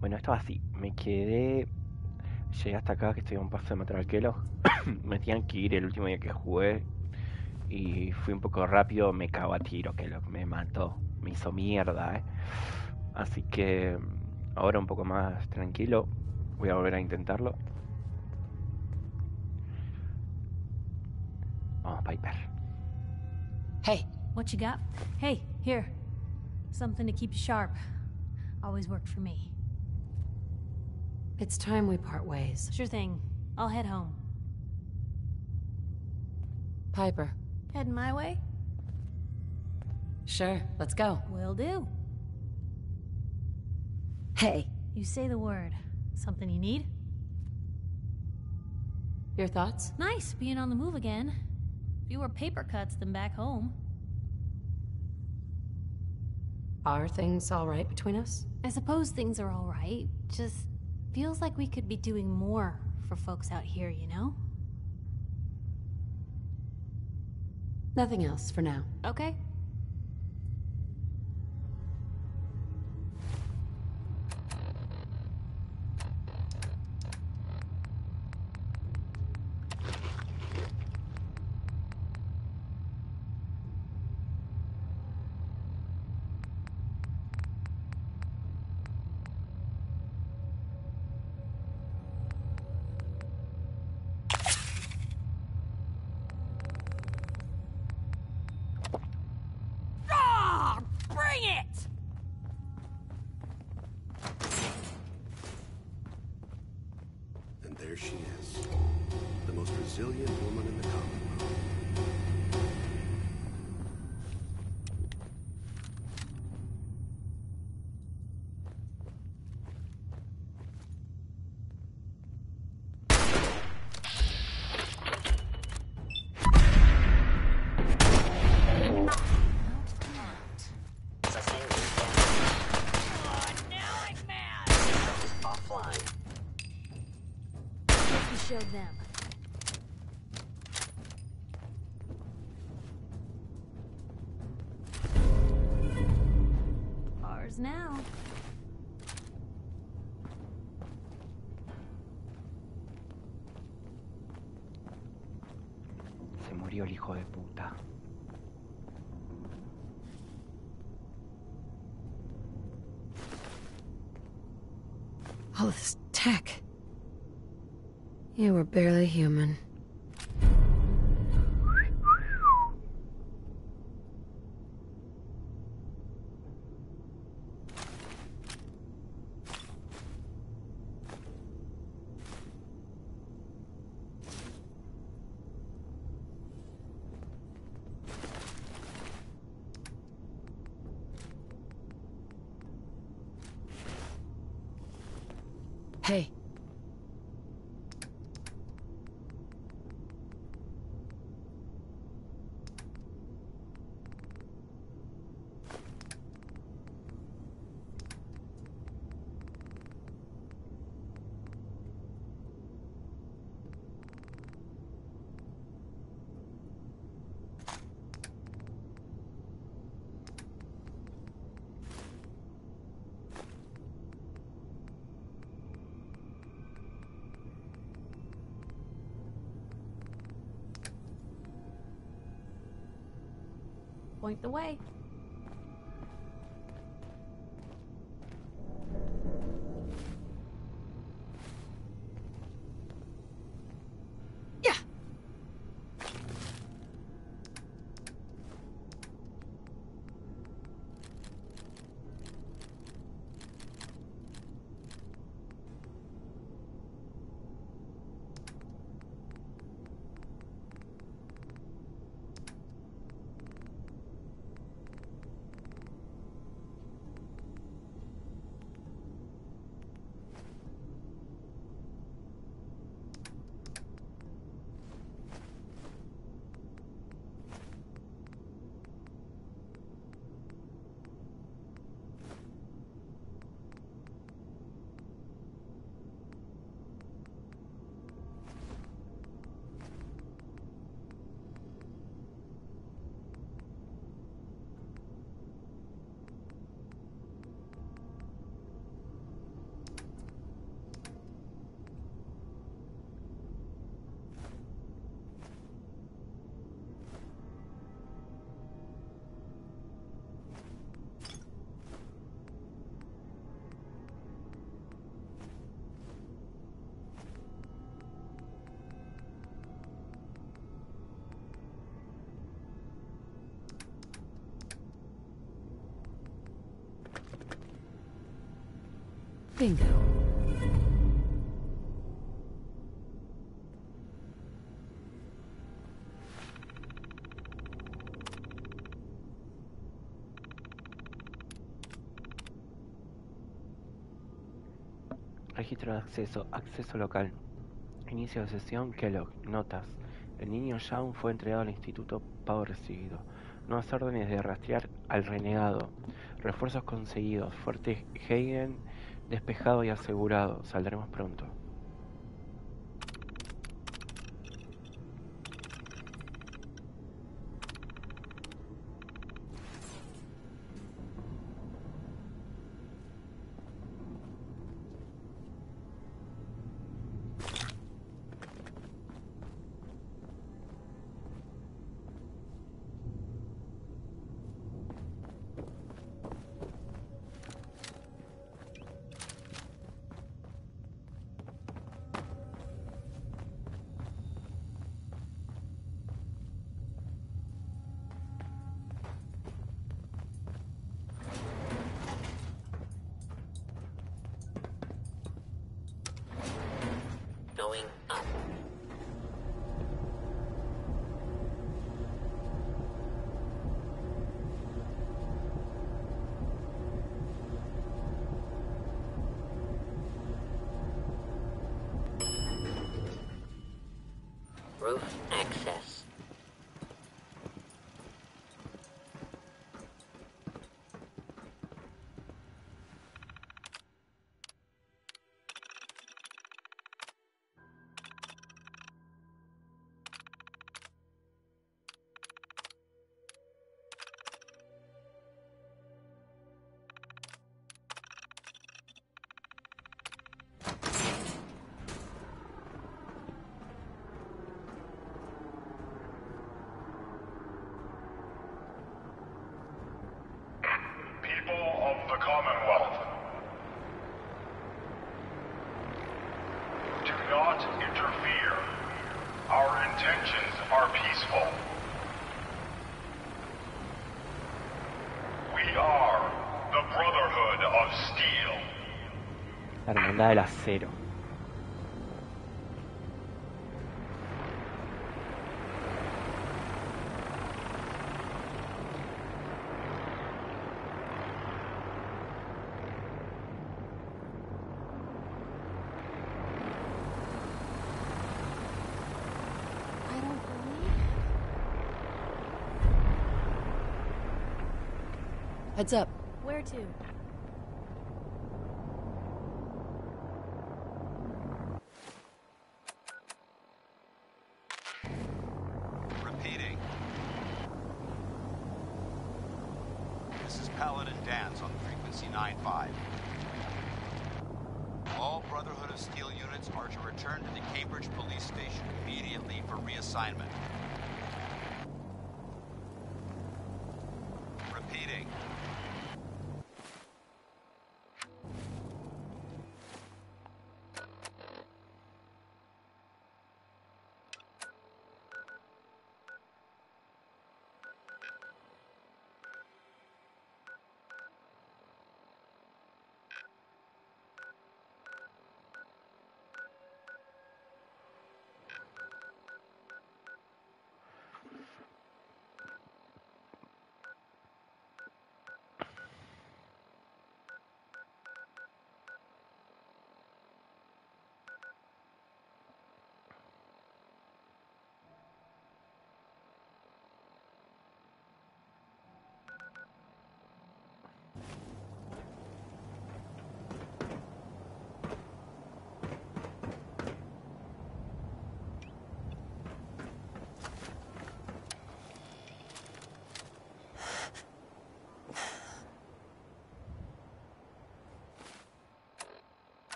Bueno, esto así. Me quedé. Llegué hasta acá que estoy a un paso de matar al Kellog. Me tenían que ir el último día que jugué. Y fui un poco rápido. Me cago a tiro, Kellog. Me mató. Me hizo mierda, Así que ahora un poco más tranquilo. Voy a volver a intentarlo. Vamos, Piper. Hey. What you got? Hey, here. Something to keep you sharp. Always worked for me. It's time we part ways. Sure thing. I'll head home. Piper. Heading my way? Sure, let's go. Will do. Hey. You say the word. Something you need? Your thoughts? Nice, being on the move again. Fewer paper cuts than back home. Are things all right between us? I suppose things are all right. Just feels like we could be doing more for folks out here, you know? Nothing else for now. Okay. Bring it! And there she is, the most resilient woman in the Commonwealth. Showed them. Ours now. Se murió el hijo de puta. All this tech. You were barely human. Hey. Point the way. Yeah. Bingo. Registro de acceso. Acceso local. Inicio de sesión. Kellog. Notas. El niño Young fue entregado al instituto. Pago recibido. Nuevas órdenes de rastrear al renegado. Refuerzos conseguidos. Fuerte Hagen despejado y asegurado. Saldremos pronto. Going up. Roof access. People of the Commonwealth, do not interfere. Our intentions are peaceful. We are the Brotherhood of Steel. La Hermandad del Acero. I don't believe. Heads up. Where to? Repeating. This is Paladin Dance on frequency 9-5. All Brotherhood of Steel units are to return to the Cambridge Police Station immediately for reassignment. Repeating.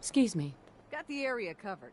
Excuse me. Got the area covered.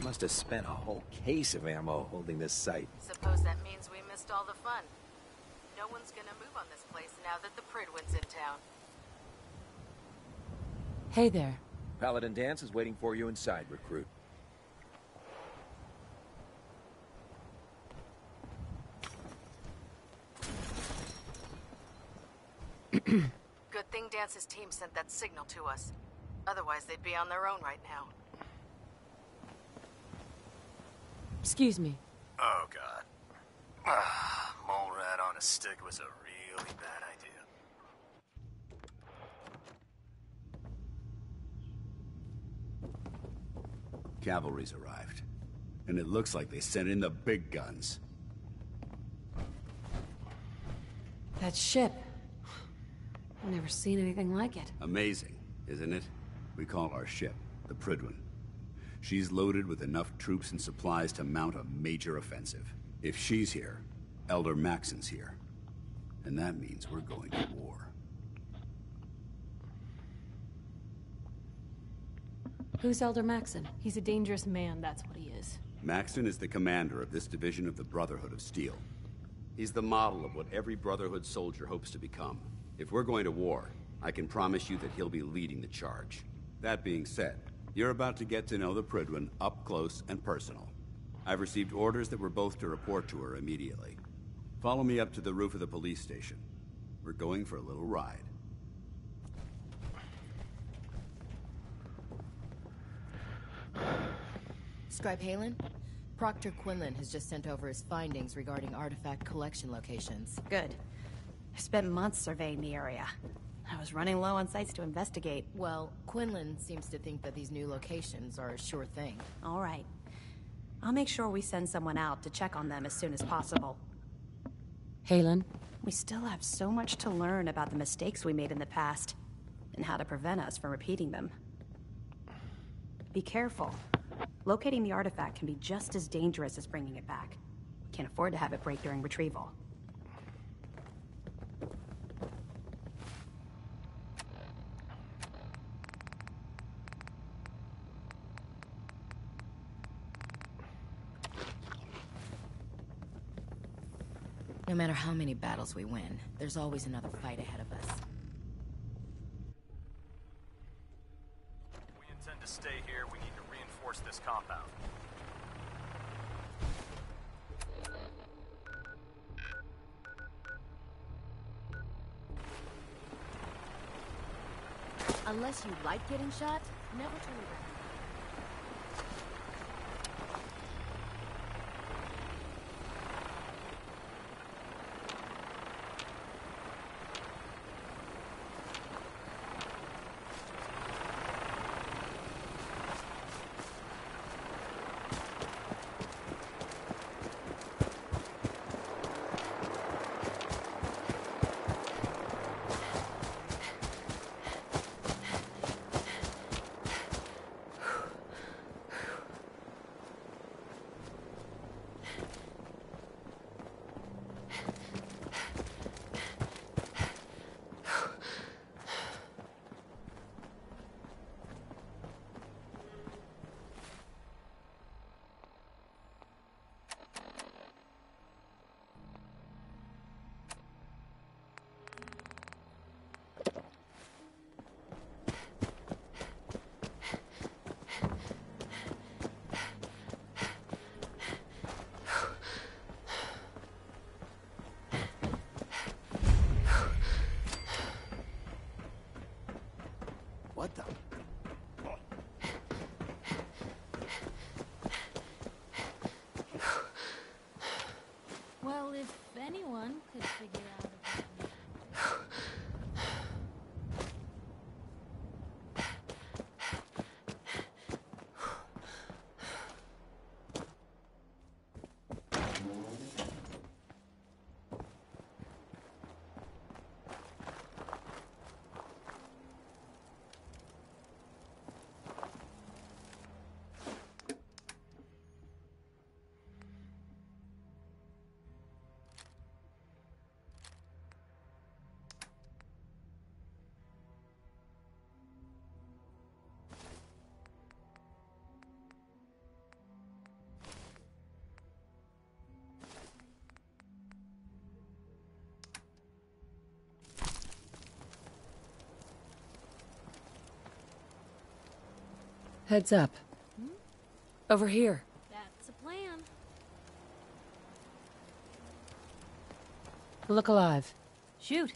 Must have spent a whole case of ammo holding this site. Suppose that means we missed all the fun. No one's gonna move on this place now that the Pridwin's in town. Hey there. Paladin Dance is waiting for you inside, recruit. Good thing Dance's team sent that signal to us. Otherwise, they'd be on their own right now. Excuse me. Oh, God. Mole rat on a stick was a really bad idea. Cavalry's arrived. And it looks like they sent in the big guns. That ship. I've never seen anything like it. Amazing, isn't it? We call our ship the Prydwen. She's loaded with enough troops and supplies to mount a major offensive. If she's here, Elder Maxon's here. And that means we're going to war. Who's Elder Maxon? He's a dangerous man, that's what he is. Maxon is the commander of this division of the Brotherhood of Steel. He's the model of what every Brotherhood soldier hopes to become. If we're going to war, I can promise you that he'll be leading the charge. That being said, you're about to get to know the Prydwen up close and personal. I've received orders that we're both to report to her immediately. Follow me up to the roof of the police station. We're going for a little ride. Scribe Halen? Proctor Quinlan has just sent over his findings regarding artifact collection locations. Good. I spent months surveying the area. I was running low on sites to investigate. Well, Quinlan seems to think that these new locations are a sure thing. All right. I'll make sure we send someone out to check on them as soon as possible. Halen? We still have so much to learn about the mistakes we made in the past, and how to prevent us from repeating them. Be careful. Locating the artifact can be just as dangerous as bringing it back. We can't afford to have it break during retrieval. No matter how many battles we win, there's always another fight ahead of us. We intend to stay here. We need to reinforce this compound. Unless you like getting shot, never turn around. What the? Well, if anyone could figure out Heads up. Over here. that's a plan. Look alive. Shoot.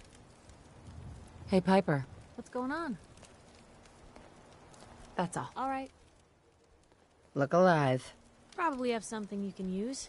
Hey, Piper. What's going on? That's all. All right. Look alive. Probably have something you can use.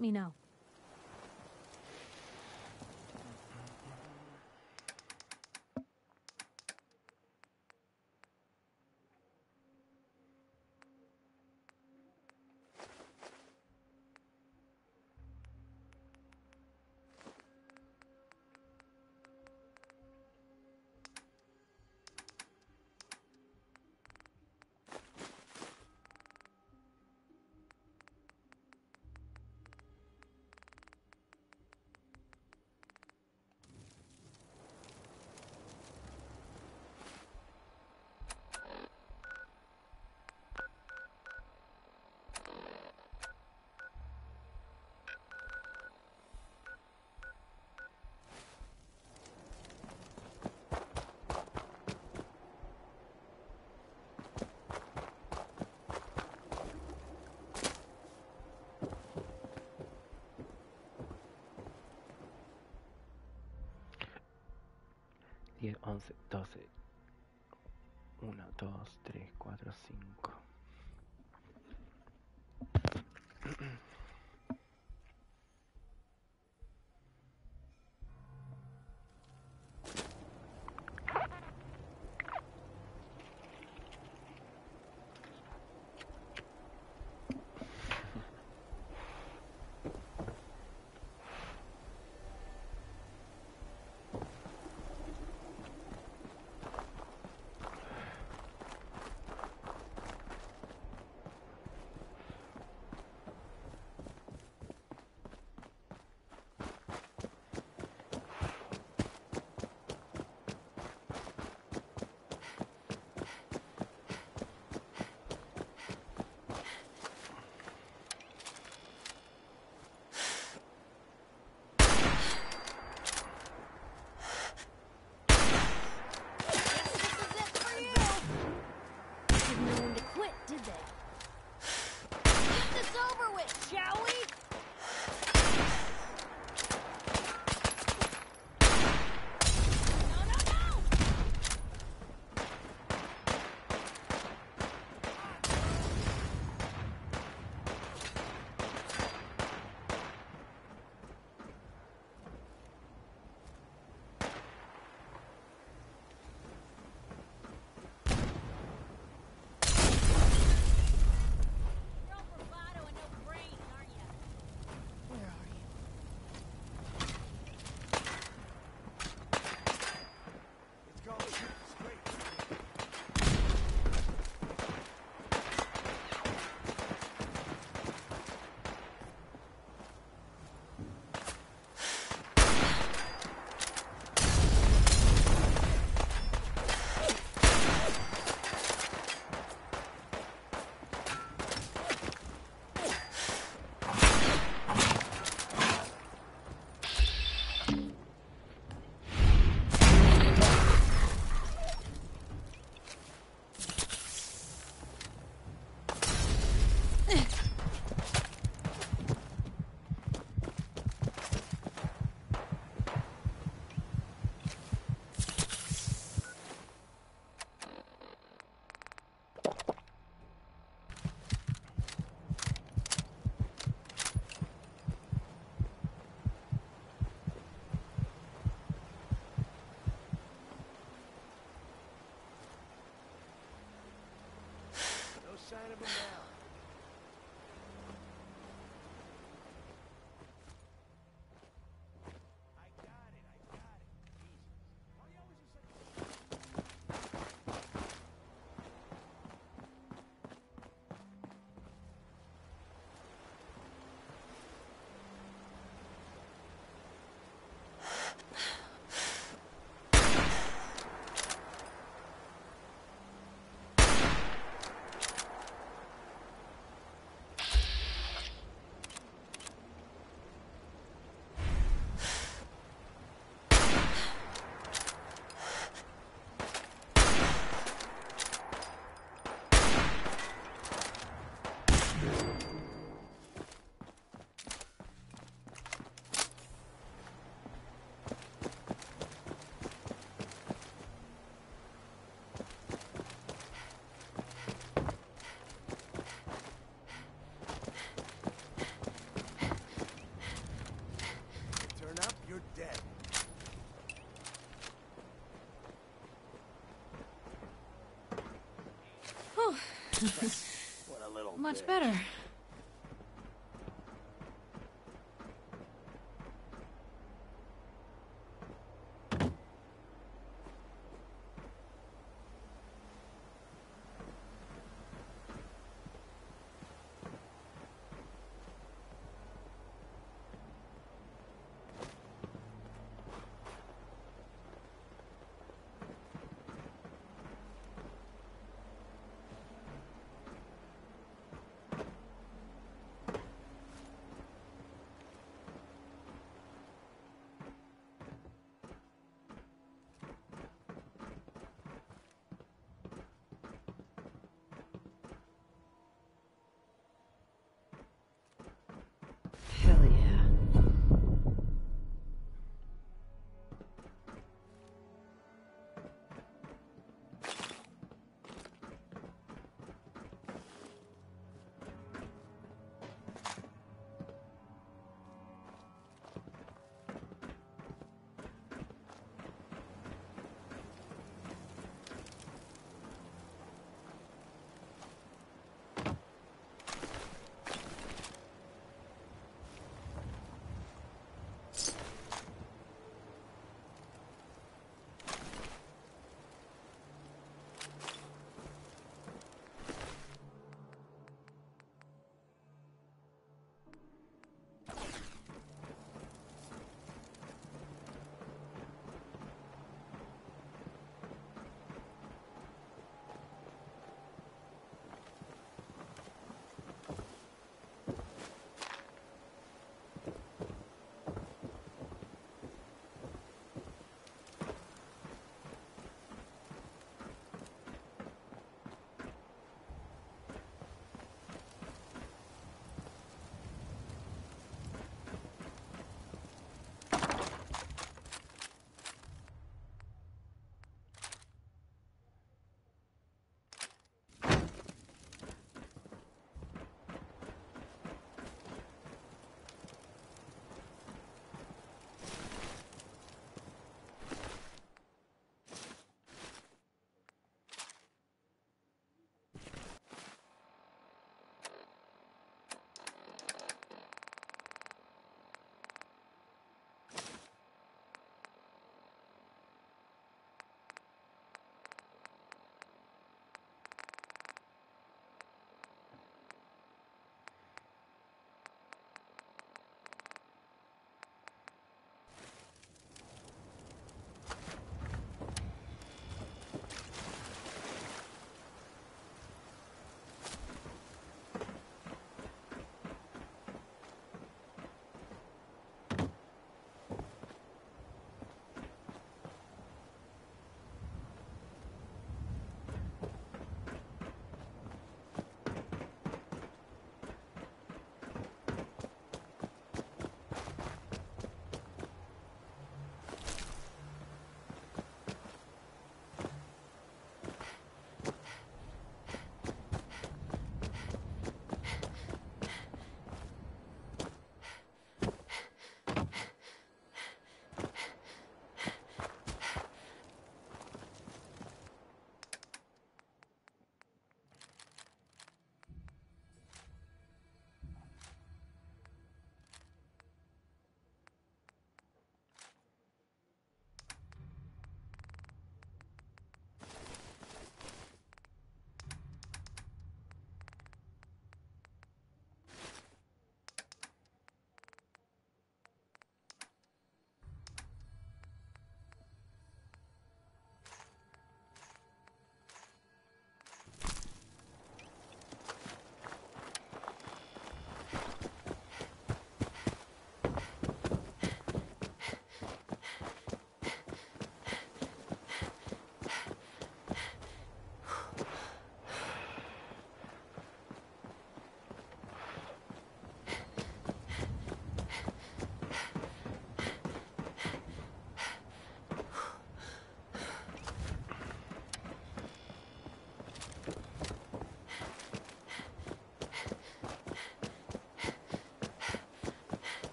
let me know. Diez, 11, 12. 1, 2, 3, 4, 5. sign of him now. What a little Much bitch. better.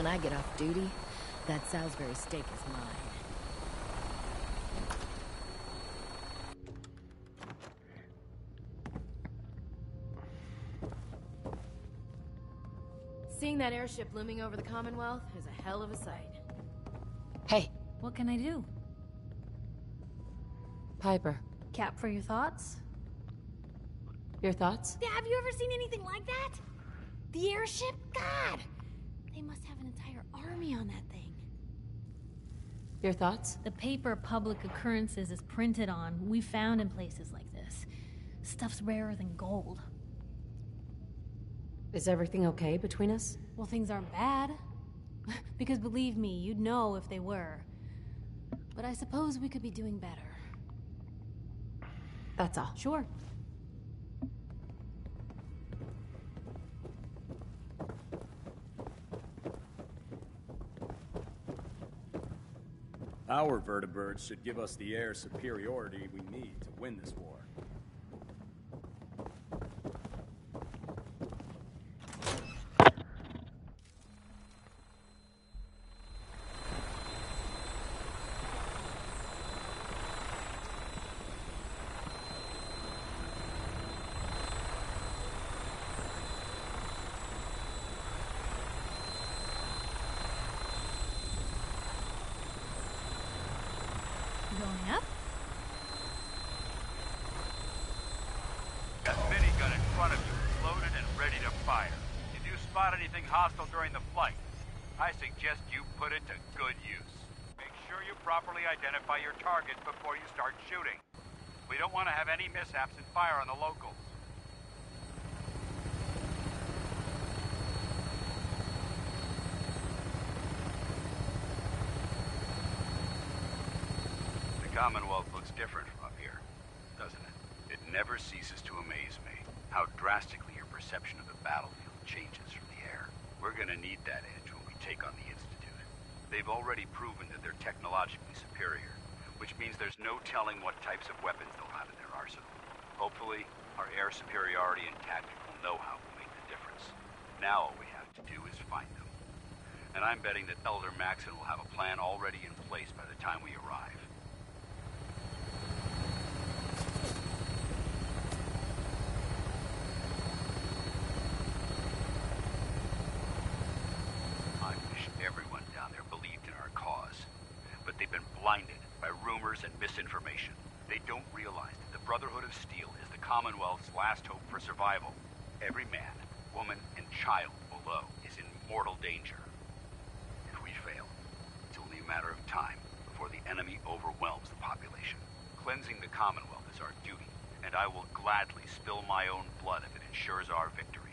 when I get off duty, that Salisbury steak is mine. Seeing that airship looming over the Commonwealth is a hell of a sight. Hey, What can I do? Piper. Cap for your thoughts? Your thoughts? Have you ever seen anything like that? The airship? God! They must have an entire army on that thing. Your thoughts? The paper public occurrences is printed on, we found in places like this. Stuff's rarer than gold. Is everything okay between us? Well, things aren't bad. Because believe me, you'd know if they were. But I suppose we could be doing better. That's all. Sure. Our vertibirds should give us the air superiority we need to win this war. Going up? Got minigun in front of you, loaded and ready to fire. If you spot anything hostile during the flight, I suggest you put it to good use. Make sure you properly identify your targets before you start shooting. We don't want to have any mishaps and fire on the locals. The Commonwealth looks different from up here, doesn't it? It never ceases to amaze me how drastically your perception of the battlefield changes from the air. We're gonna need that edge when we take on the Institute. They've already proven that they're technologically superior, which means there's no telling what types of weapons they'll have in their arsenal. Hopefully, our air superiority and tactical know-how will make the difference. Now all we have to do is find them. And I'm betting that Elder Maxon will have a plan already in place by the time we arrive. I wish everyone down there believed in our cause. But they've been blinded by rumors and misinformation. They don't realize that the Brotherhood of Steel is the Commonwealth's last hope for survival. Every man, woman, and child below is in mortal danger. If we fail, it's only a matter of time before the enemy overwhelms the population. Cleansing the Commonwealth is our duty, and I will gladly spill my own blood if it ensures our victory.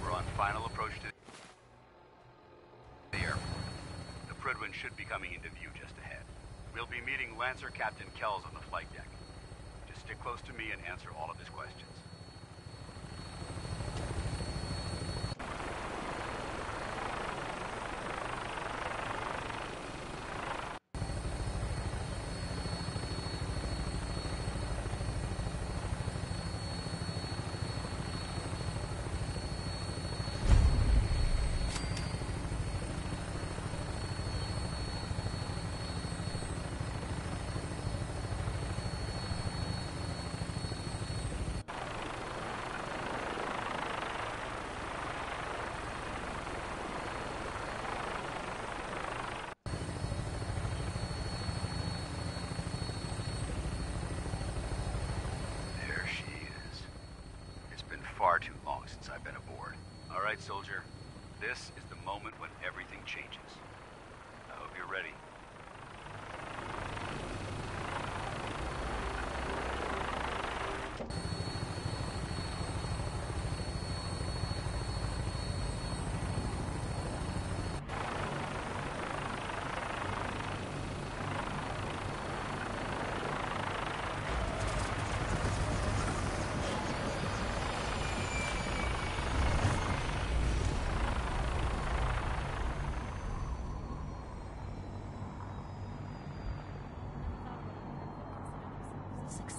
We're on final approach to the airport. The Prydwen should be coming into view just ahead. We'll be meeting Lancer Captain Kells on the flight deck. Just stick close to me and answer all of his questions. There she is. It's been far too long since I've been aboard. All right, soldier. This is the moment when everything changes. I hope you're ready.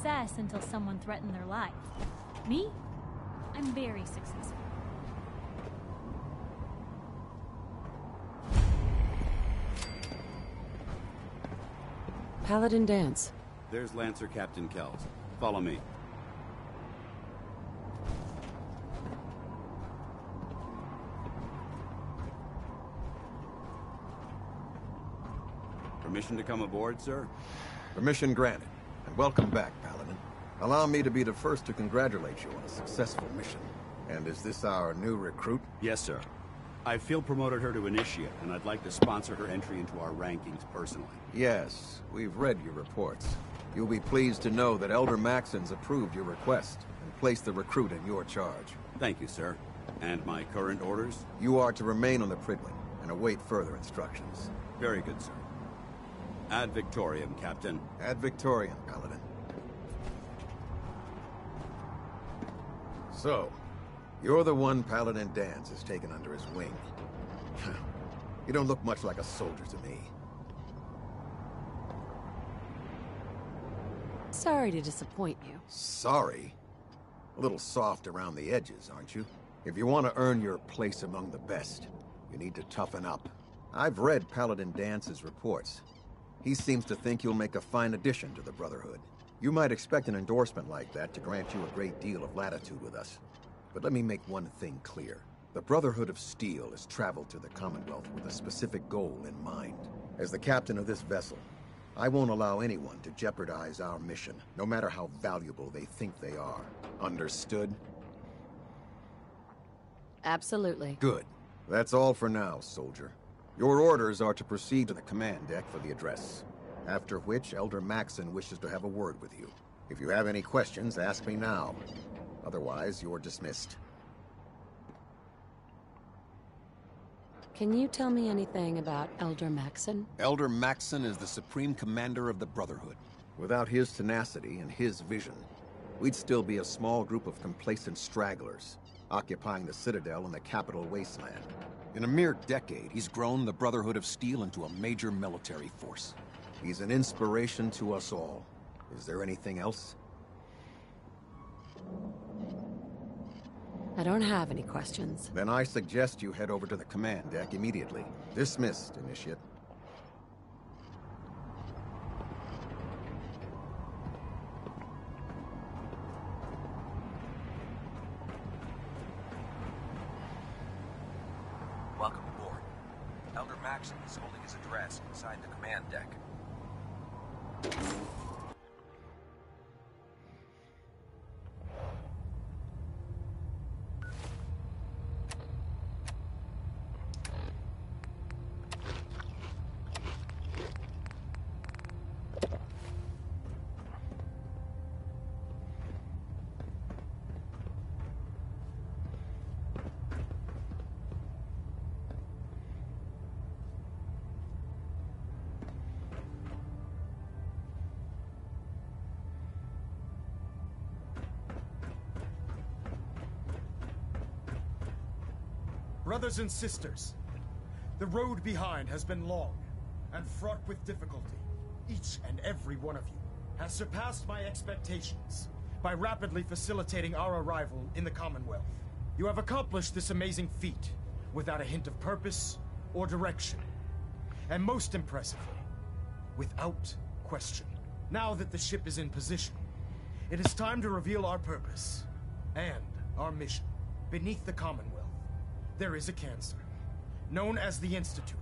success until someone threatened their life. Me? I'm very successful. Paladin Dance. There's Lancer Captain Kells. Follow me. Permission to come aboard, sir? Permission granted. And welcome back, Paladin. Allow me to be the first to congratulate you on a successful mission. And is this our new recruit? Yes, sir. I field promoted her to Initiate, and I'd like to sponsor her entry into our rankings personally. Yes, we've read your reports. You'll be pleased to know that Elder Maxon's approved your request and placed the recruit in your charge. Thank you, sir. And my current orders? You are to remain on the Pridling and await further instructions. Very good, sir. Ad Victoriam, Captain. Ad Victoriam, Paladin. So, you're the one Paladin Dance has taken under his wing. You don't look much like a soldier to me. Sorry to disappoint you. Sorry? A little soft around the edges, aren't you? If you want to earn your place among the best, you need to toughen up. I've read Paladin Dance's reports. He seems to think you'll make a fine addition to the Brotherhood. You might expect an endorsement like that to grant you a great deal of latitude with us. But let me make one thing clear. The Brotherhood of Steel has traveled to the Commonwealth with a specific goal in mind. As the captain of this vessel, I won't allow anyone to jeopardize our mission, no matter how valuable they think they are. Understood? Absolutely. Good. That's all for now, soldier. Your orders are to proceed to the command deck for the address. After which, Elder Maxon wishes to have a word with you. If you have any questions, ask me now. Otherwise, you're dismissed. Can you tell me anything about Elder Maxon? Elder Maxon is the Supreme Commander of the Brotherhood. Without his tenacity and his vision, we'd still be a small group of complacent stragglers, occupying the Citadel and the capital wasteland. In a mere decade, he's grown the Brotherhood of Steel into a major military force. He's an inspiration to us all. Is there anything else? I don't have any questions. Then I suggest you head over to the command deck immediately. Dismissed, Initiate. Welcome aboard. Elder Maxon is holding his address inside the command deck. Brothers and sisters, the road behind has been long and fraught with difficulty. Each and every one of you has surpassed my expectations by rapidly facilitating our arrival in the Commonwealth. You have accomplished this amazing feat without a hint of purpose or direction. And most impressively, without question. Now that the ship is in position, it is time to reveal our purpose and our mission. Beneath the Commonwealth, there is a cancer, known as the Institute.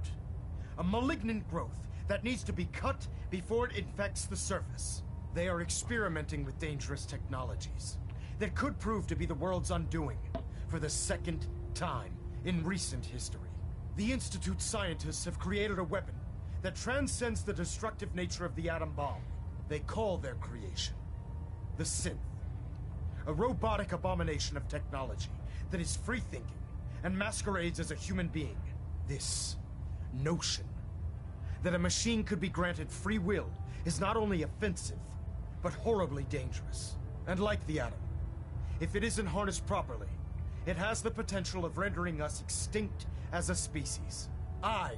A malignant growth that needs to be cut before it infects the surface. They are experimenting with dangerous technologies that could prove to be the world's undoing for the second time in recent history. The Institute scientists have created a weapon that transcends the destructive nature of the atom bomb. They call their creation the Synth, a robotic abomination of technology that is free-thinking and masquerades as a human being. This notion that a machine could be granted free will is not only offensive, but horribly dangerous. And like the atom, if it isn't harnessed properly, it has the potential of rendering us extinct as a species. I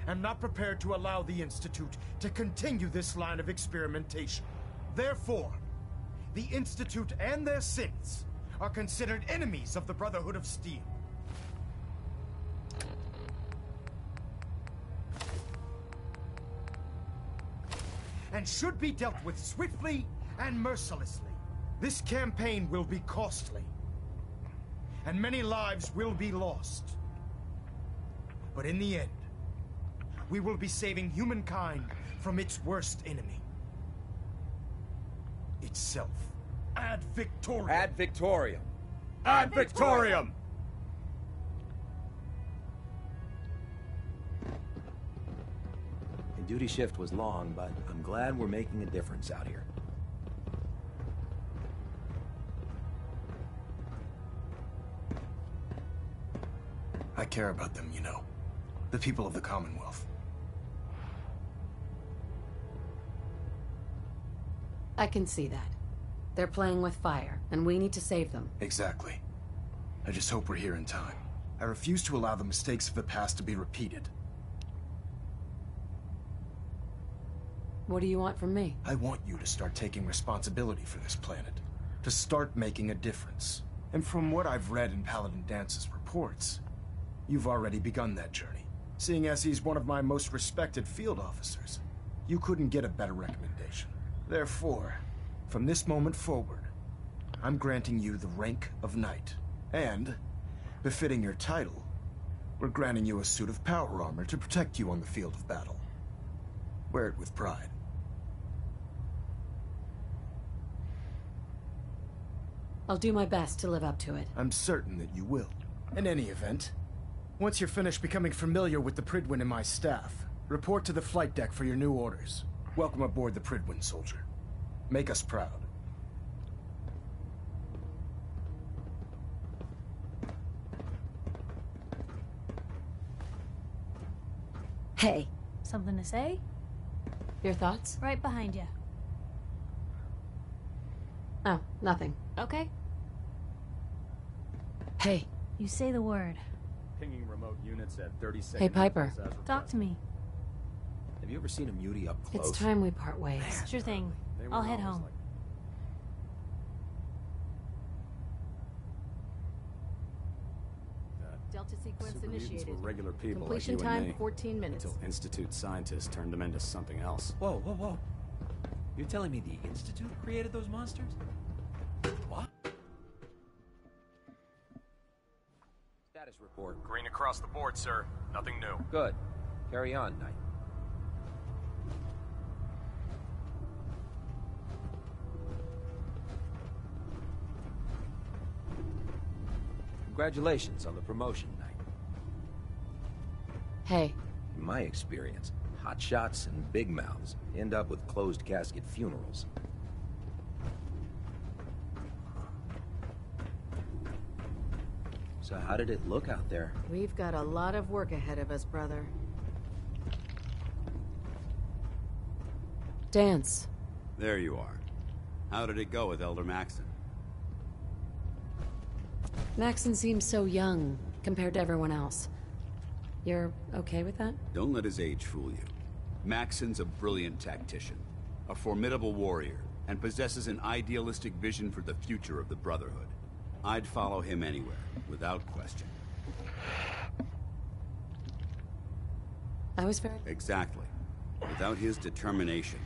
am not prepared to allow the Institute to continue this line of experimentation. Therefore, the Institute and their synths are considered enemies of the Brotherhood of Steel. And should be dealt with swiftly and mercilessly. This campaign will be costly, and many lives will be lost. But in the end, we will be saving humankind from its worst enemy. Itself. Ad Victoriam. Ad Victoriam. Ad Victoriam! The duty shift was long, but I'm glad we're making a difference out here. I care about them, you know. The people of the Commonwealth. I can see that. They're playing with fire, and we need to save them. Exactly. I just hope we're here in time. I refuse to allow the mistakes of the past to be repeated. What do you want from me? I want you to start taking responsibility for this planet. To start making a difference. And from what I've read in Paladin Dance's reports, you've already begun that journey. Seeing as he's one of my most respected field officers, you couldn't get a better recommendation. Therefore, from this moment forward, I'm granting you the rank of Knight. And, befitting your title, we're granting you a suit of power armor to protect you on the field of battle. Wear it with pride. I'll do my best to live up to it. I'm certain that you will. In any event, once you're finished becoming familiar with the Pridwin and my staff, report to the flight deck for your new orders. Welcome aboard the Pridwin, soldier. Make us proud. Hey. Something to say? Your thoughts? Right behind you. Oh, nothing. Okay. Hey. You say the word. Pinging remote units at 30 seconds. Hey, Piper. Talk to me. Have you ever seen a mutie up close? It's time we part ways. Sure thing. I'll head home. Delta sequence Super mutants initiated. were regular people Completion like you time and me, 14 minutes. until Institute scientists turned them into something else. Whoa, whoa, whoa. You're telling me the Institute created those monsters? What? Status report. Green across the board, sir. Nothing new. Good. Carry on, Knight. Congratulations on the promotion, Knight. Hey. In my experience, hotshots and big mouths end up with closed casket funerals. So how did it look out there? We've got a lot of work ahead of us, brother. Dance. There you are. How did it go with Elder Maxon? Maxon seems so young compared to everyone else. You're okay with that? Don't let his age fool you. Maxon's a brilliant tactician, a formidable warrior, and possesses an idealistic vision for the future of the Brotherhood. I'd follow him anywhere, without question. I was very... Exactly. Without his determination,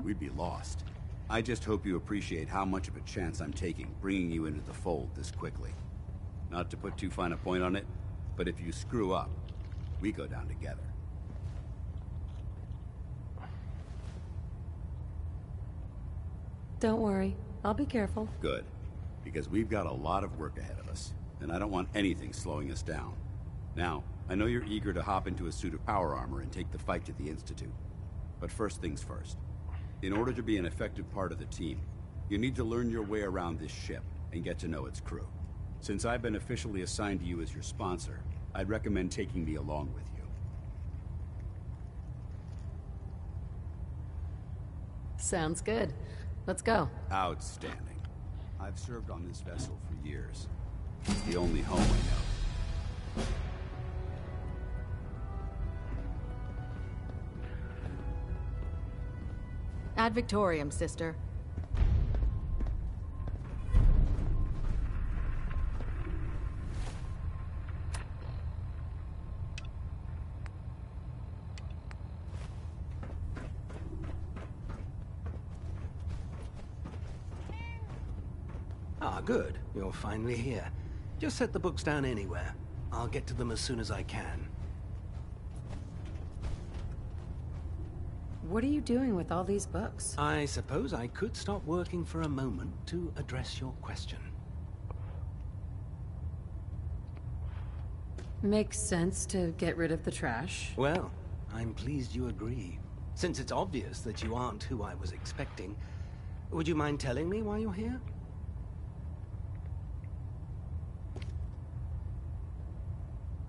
we'd be lost. I just hope you appreciate how much of a chance I'm taking bringing you into the fold this quickly. Not to put too fine a point on it, but if you screw up, we go down together. Don't worry. I'll be careful. Good. Because we've got a lot of work ahead of us, and I don't want anything slowing us down. Now, I know you're eager to hop into a suit of power armor and take the fight to the Institute. But first things first. In order to be an effective part of the team, you need to learn your way around this ship and get to know its crew. Since I've been officially assigned to you as your sponsor, I'd recommend taking me along with you. Sounds good. Let's go. Outstanding. I've served on this vessel for years. It's the only home I know. Ad Victoriam, sister. Ah, good. You're finally here. Just set the books down anywhere. I'll get to them as soon as I can. What are you doing with all these books? I suppose I could stop working for a moment to address your question. Makes sense to get rid of the trash. Well, I'm pleased you agree. Since it's obvious that you aren't who I was expecting, would you mind telling me why you're here?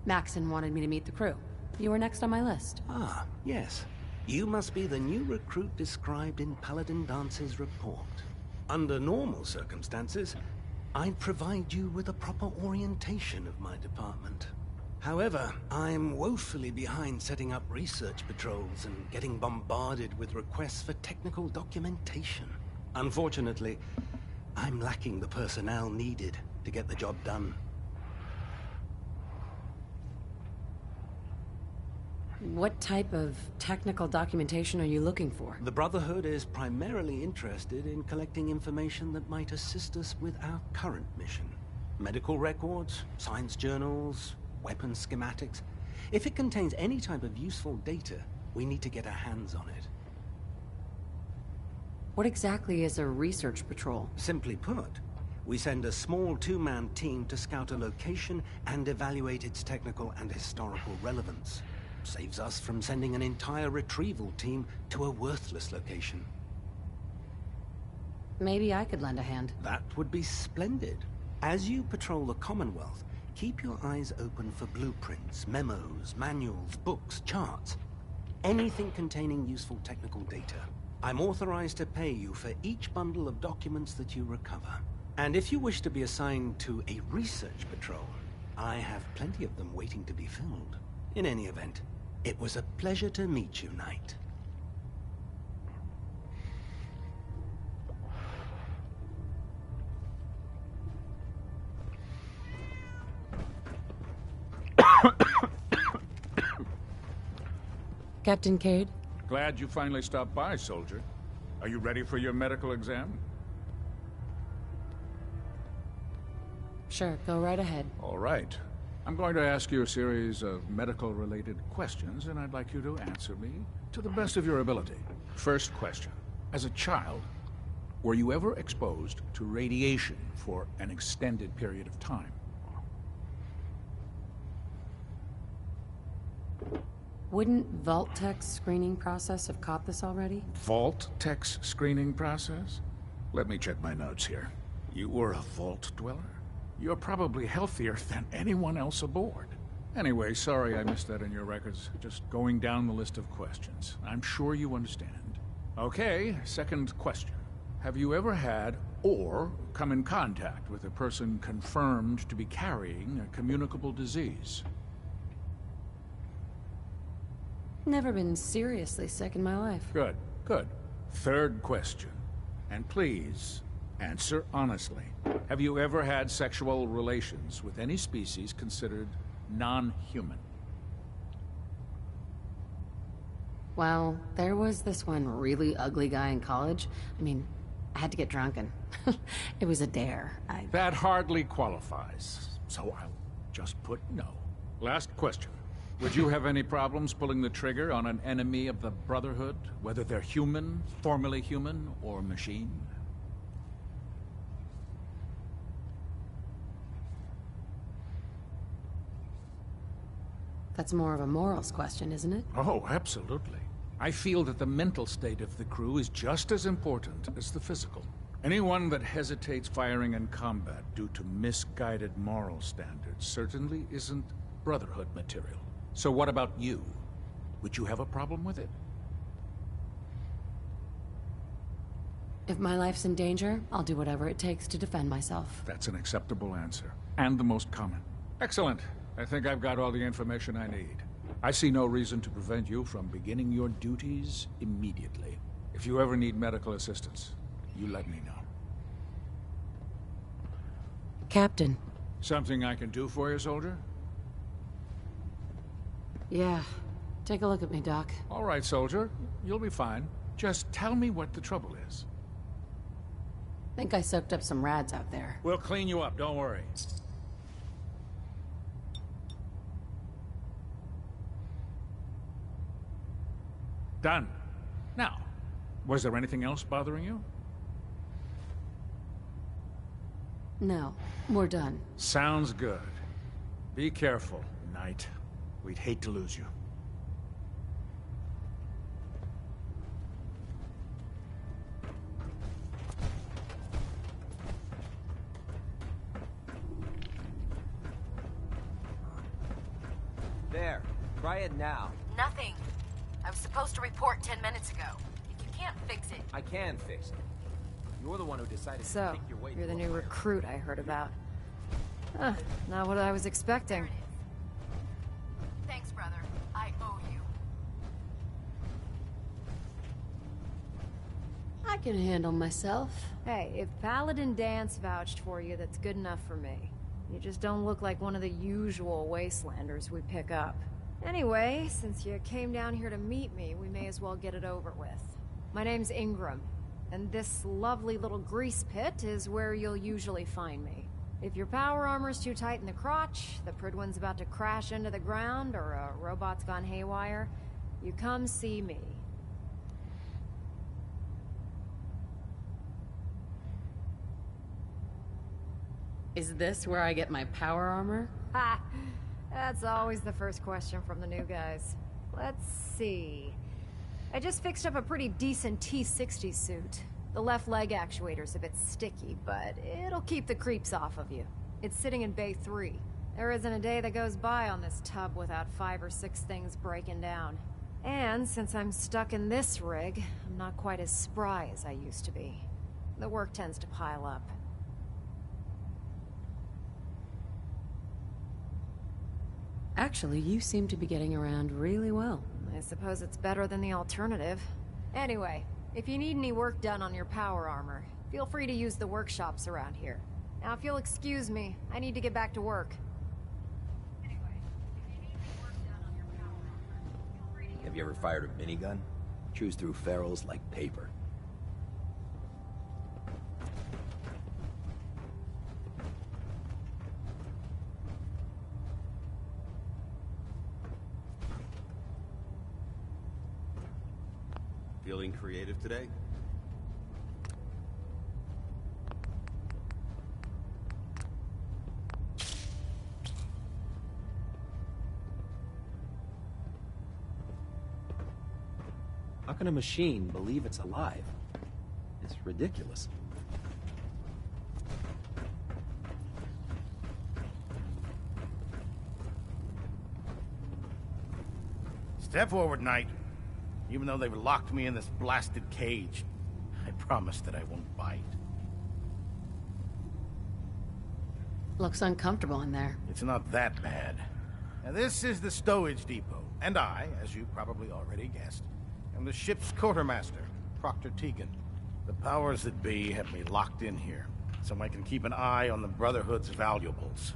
Maxon wanted me to meet the crew. You were next on my list. Ah, yes. You must be the new recruit described in Paladin Dance's report. Under normal circumstances, I'd provide you with a proper orientation of my department. However, I'm woefully behind setting up research patrols and getting bombarded with requests for technical documentation. Unfortunately, I'm lacking the personnel needed to get the job done. What type of technical documentation are you looking for? The Brotherhood is primarily interested in collecting information that might assist us with our current mission. Medical records, science journals, weapon schematics. If it contains any type of useful data, we need to get our hands on it. What exactly is a research patrol? Simply put, we send a small two-man team to scout a location and evaluate its technical and historical relevance. Saves us from sending an entire retrieval team to a worthless location. Maybe I could lend a hand. That would be splendid. As you patrol the Commonwealth, keep your eyes open for blueprints, memos, manuals, books, charts. Anything containing useful technical data. I'm authorized to pay you for each bundle of documents that you recover. And if you wish to be assigned to a research patrol, I have plenty of them waiting to be filled. In any event, it was a pleasure to meet you, Knight. Captain Cade? Glad you finally stopped by, soldier. Are you ready for your medical exam? Sure, go right ahead. All right. I'm going to ask you a series of medical-related questions, and I'd like you to answer me to the best of your ability. First question. As a child, were you ever exposed to radiation for an extended period of time? Wouldn't Vault-Tech's screening process have caught this already? Vault-Tech's screening process? Let me check my notes here. You were a Vault Dweller? You're probably healthier than anyone else aboard. Anyway, sorry I missed that in your records. Just going down the list of questions. I'm sure you understand. Okay, second question. Have you ever had or come in contact with a person confirmed to be carrying a communicable disease? Never been seriously sick in my life. Good, good. Third question. And please, answer honestly. Have you ever had sexual relations with any species considered non-human? Well, there was this one really ugly guy in college. I mean, I had to get drunk and it was a dare. That hardly qualifies, so I'll just put no. Last question. Would you have any problems pulling the trigger on an enemy of the Brotherhood, whether they're human, formerly human, or machine? That's more of a morals question, isn't it? Oh, absolutely. I feel that the mental state of the crew is just as important as the physical. Anyone that hesitates firing in combat due to misguided moral standards certainly isn't Brotherhood material. So what about you? Would you have a problem with it? If my life's in danger, I'll do whatever it takes to defend myself. That's an acceptable answer, and the most common. Excellent. I think I've got all the information I need. I see no reason to prevent you from beginning your duties immediately. If you ever need medical assistance, you let me know. Captain. Something I can do for you, soldier? Yeah. Take a look at me, Doc. All right, soldier. You'll be fine. Just tell me what the trouble is. Think I soaked up some rads out there. We'll clean you up, don't worry. Done. Now, was there anything else bothering you? No, we're done. Sounds good. Be careful, Knight. We'd hate to lose you. There. Try it now. Nothing. I was supposed to report 10 minutes ago. If you can't fix it... I can fix it. You're the one who decided to So, take your way you're the to new a- recruit I heard about. Huh, not what I was expecting. Thanks, brother. I owe you. I can handle myself. Hey, if Paladin Dance vouched for you, that's good enough for me. You just don't look like one of the usual wastelanders we pick up. Anyway, since you came down here to meet me, we may as well get it over with. My name's Ingram, and this lovely little grease pit is where you'll usually find me. If your power armor's too tight in the crotch, the Pridwin's about to crash into the ground, or a robot's gone haywire, you come see me. Is this where I get my power armor? Ha! That's always the first question from the new guys. Let's see. I just fixed up a pretty decent T-60 suit. The left leg actuator's a bit sticky, but it'll keep the creeps off of you. It's sitting in Bay 3. There isn't a day that goes by on this tub without 5 or 6 things breaking down. And since I'm stuck in this rig, I'm not quite as spry as I used to be. The work tends to pile up. Actually, you seem to be getting around really well. I suppose it's better than the alternative. Anyway, if you need any work done on your power armor, feel free to use the workshops around here. Now, if you'll excuse me, I need to get back to work. Have you ever fired a minigun? Chews through ferrules like paper. Feeling creative today? How can a machine believe it's alive? It's ridiculous. Step forward, Knight. Even though they've locked me in this blasted cage, I promise that I won't bite. Looks uncomfortable in there. It's not that bad. Now, this is the stowage depot, and I, as you probably already guessed, am the ship's quartermaster, Proctor Tegan. The powers that be have me locked in here, so I can keep an eye on the Brotherhood's valuables.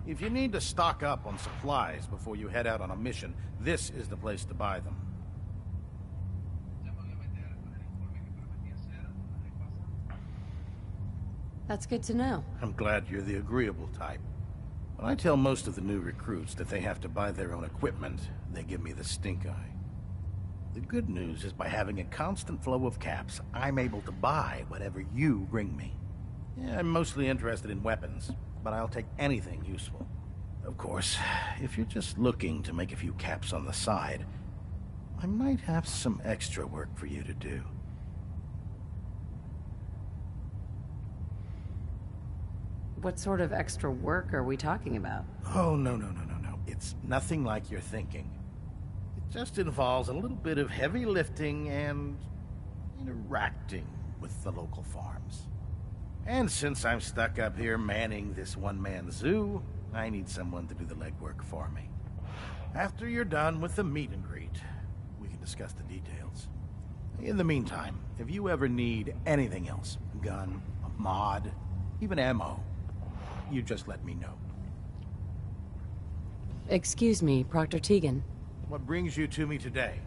If you need to stock up on supplies before you head out on a mission, this is the place to buy them. That's good to know. I'm glad you're the agreeable type. When I tell most of the new recruits that they have to buy their own equipment, they give me the stink eye. The good news is by having a constant flow of caps, I'm able to buy whatever you bring me. Yeah, I'm mostly interested in weapons, but I'll take anything useful. Of course, if you're just looking to make a few caps on the side, I might have some extra work for you to do. What sort of extra work are we talking about? Oh, no. It's nothing like you're thinking. It just involves a little bit of heavy lifting and interacting with the local farms. And since I'm stuck up here manning this one-man zoo, I need someone to do the legwork for me. After you're done with the meet and greet, we can discuss the details. In the meantime, if you ever need anything else, a gun, a mod, even ammo, you just let me know. Excuse me, Proctor Tegan. What brings you to me today?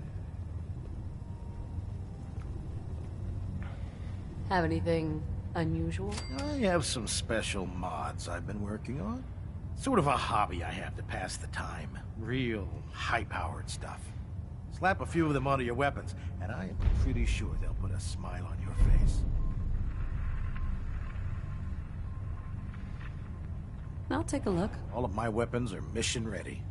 Have anything unusual? I have some special mods I've been working on. Sort of a hobby I have to pass the time. Real high-powered stuff. Slap a few of them onto your weapons, and I am pretty sure they'll put a smile on your face. I'll take a look. All of my weapons are mission ready.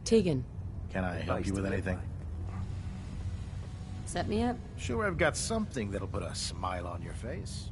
Tegan. Can I help you with anything? Set me up? Sure, I've got something that'll put a smile on your face.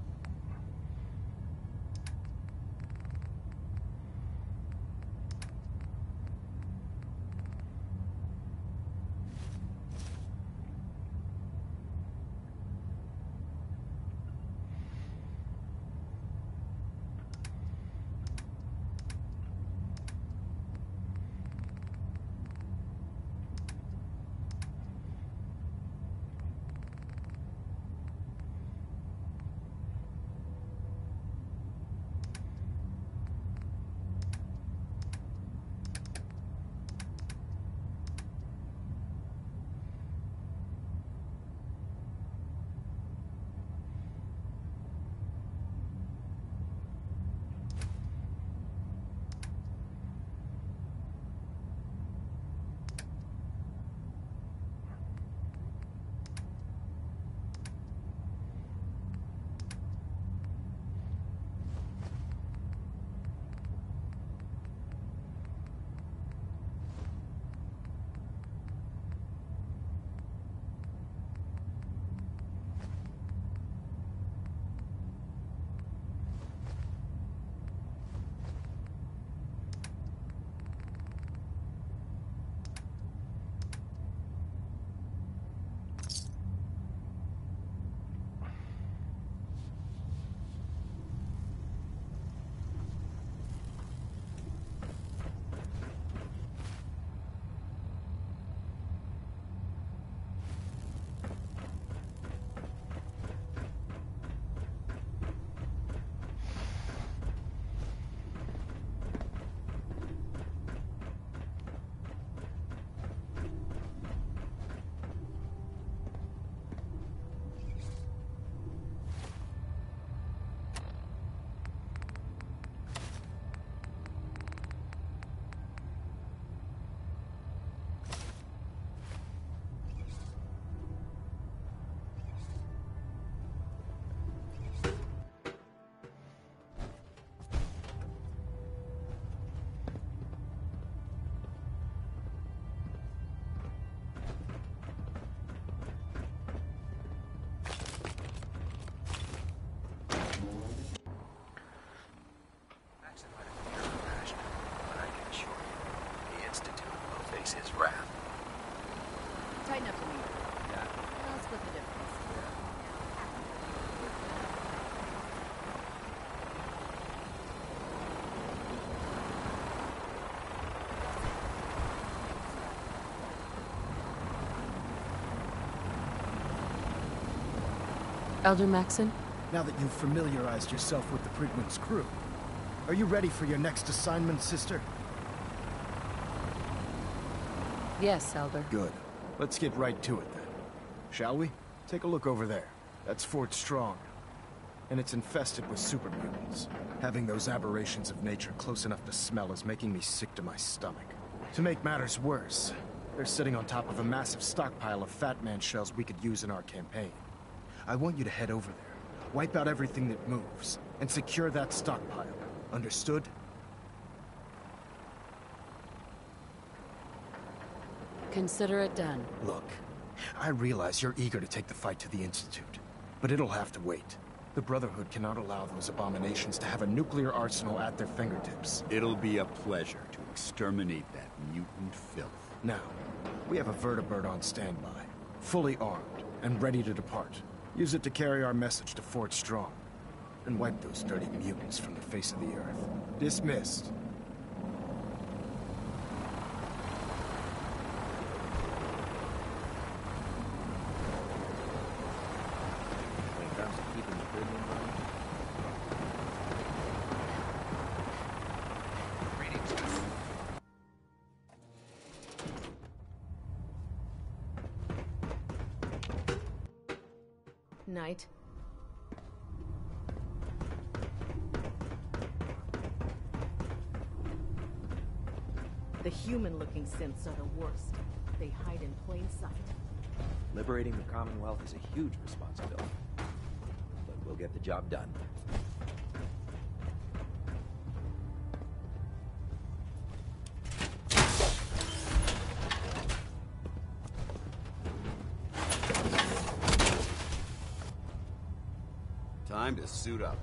Tighten up the meter. Yeah. I'll split the difference. Elder Maxon? Now that you've familiarized yourself with the Prigman's crew, are you ready for your next assignment, sister? Yes, Elder. Good. Let's get right to it then. Shall we? Take a look over there. That's Fort Strong. And it's infested with super mutants. Having those aberrations of nature close enough to smell is making me sick to my stomach. To make matters worse, they're sitting on top of a massive stockpile of Fat Man shells we could use in our campaign. I want you to head over there, wipe out everything that moves, and secure that stockpile. Understood? Consider it done. Look, I realize you're eager to take the fight to the Institute, but it'll have to wait. The Brotherhood cannot allow those abominations to have a nuclear arsenal at their fingertips. It'll be a pleasure to exterminate that mutant filth. Now, we have a vertibird on standby, fully armed and ready to depart. Use it to carry our message to Fort Strong, and wipe those dirty mutants from the face of the earth. Dismissed. Night. The human-looking synths are the worst. They hide in plain sight. Liberating the Commonwealth is a huge responsibility. But we'll get the job done. Time to suit up.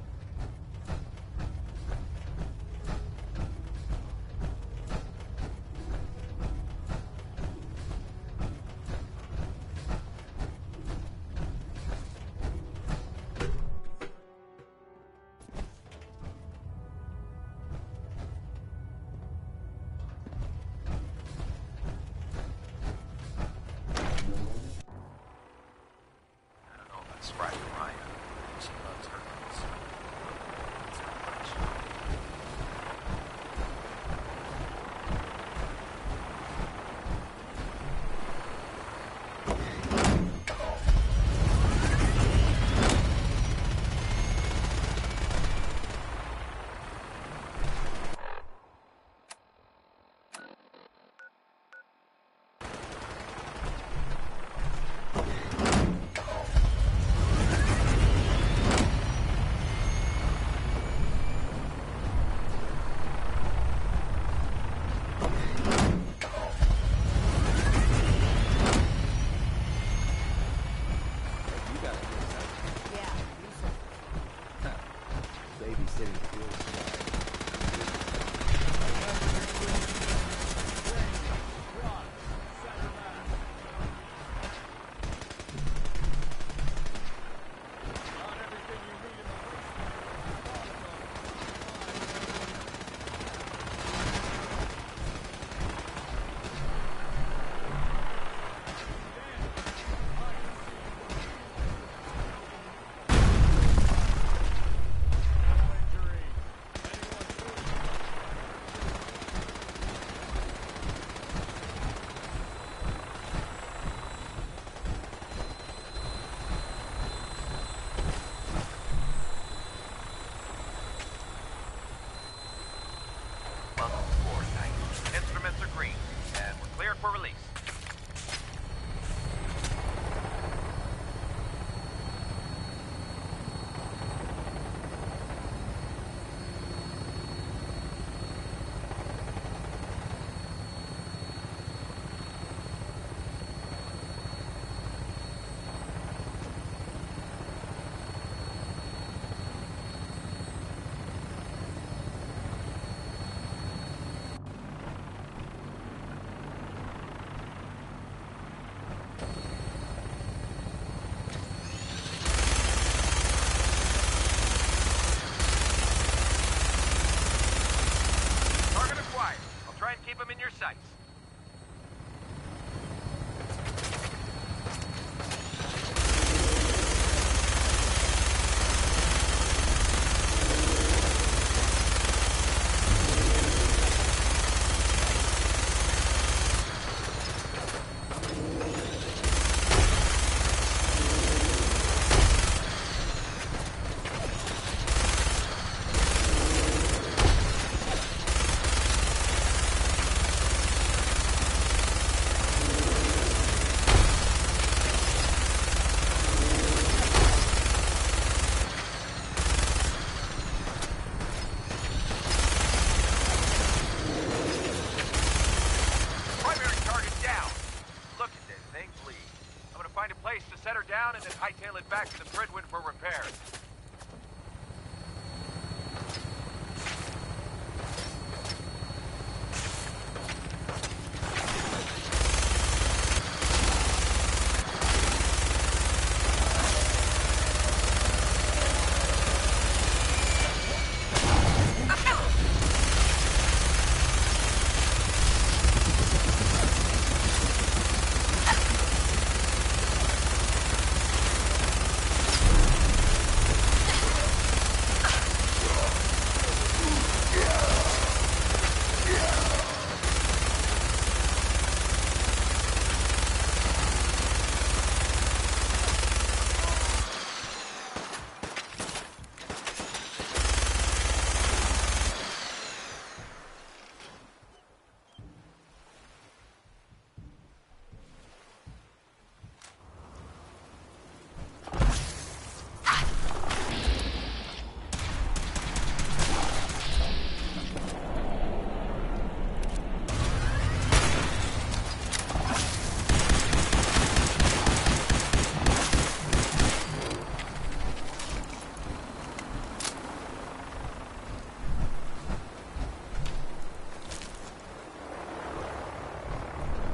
and then hightail it back to the Bridwin for repairs.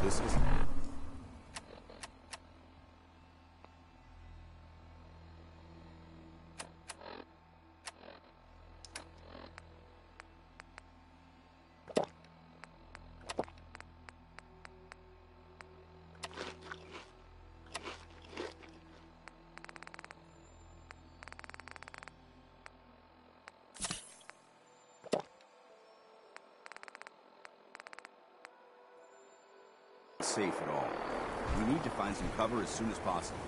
This is... safe at all. We need to find some cover as soon as possible.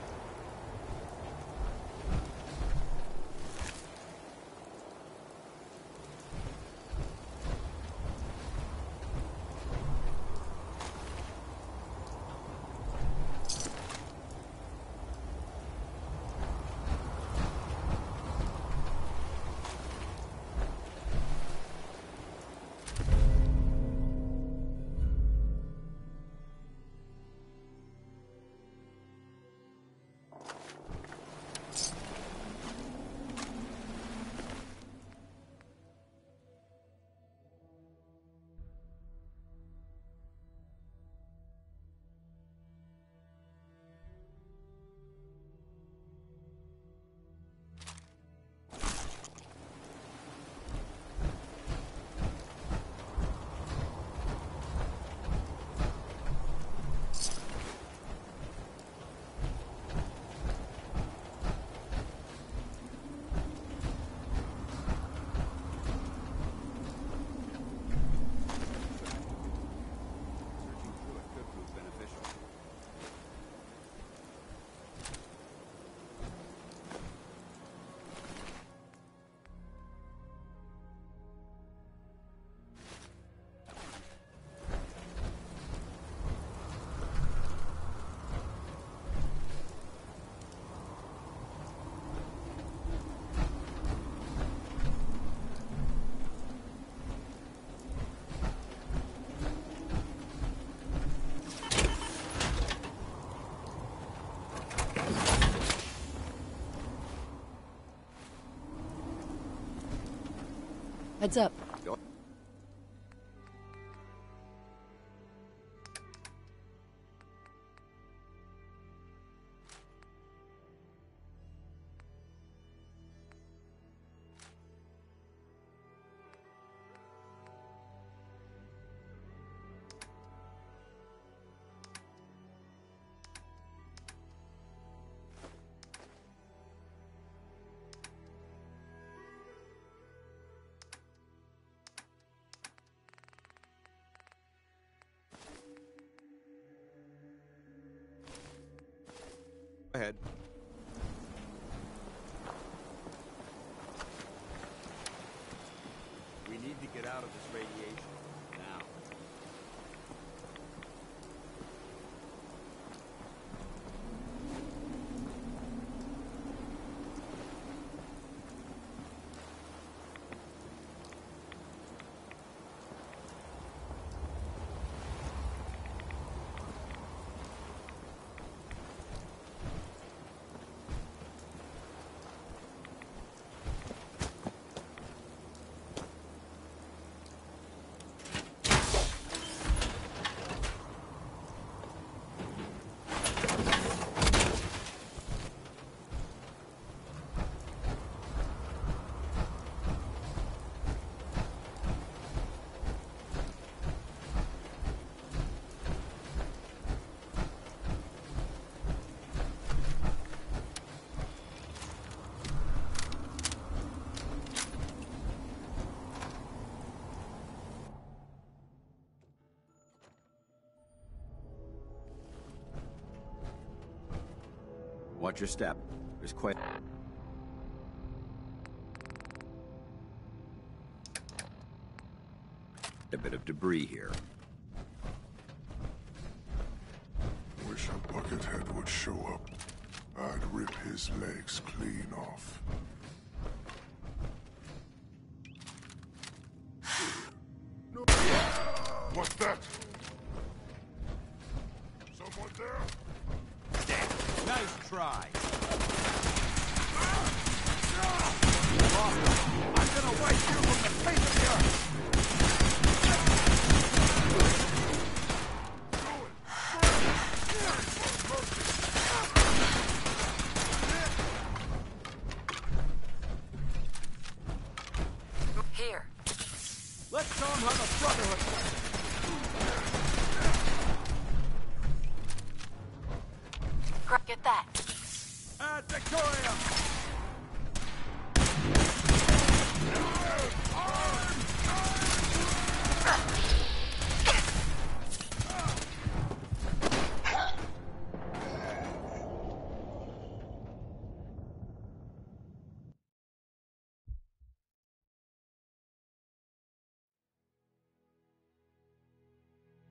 Heads up. Go ahead. We need to get out of this radiation now. Watch your step. There's quite a bit of debris here. Wish a Buckethead would show up. I'd rip his legs clean off. What's that? Someone there? Nice try. I'm gonna wipe you from the face of the earth! Here. Let's show him how the Brotherhood works. Get that. At Victoria!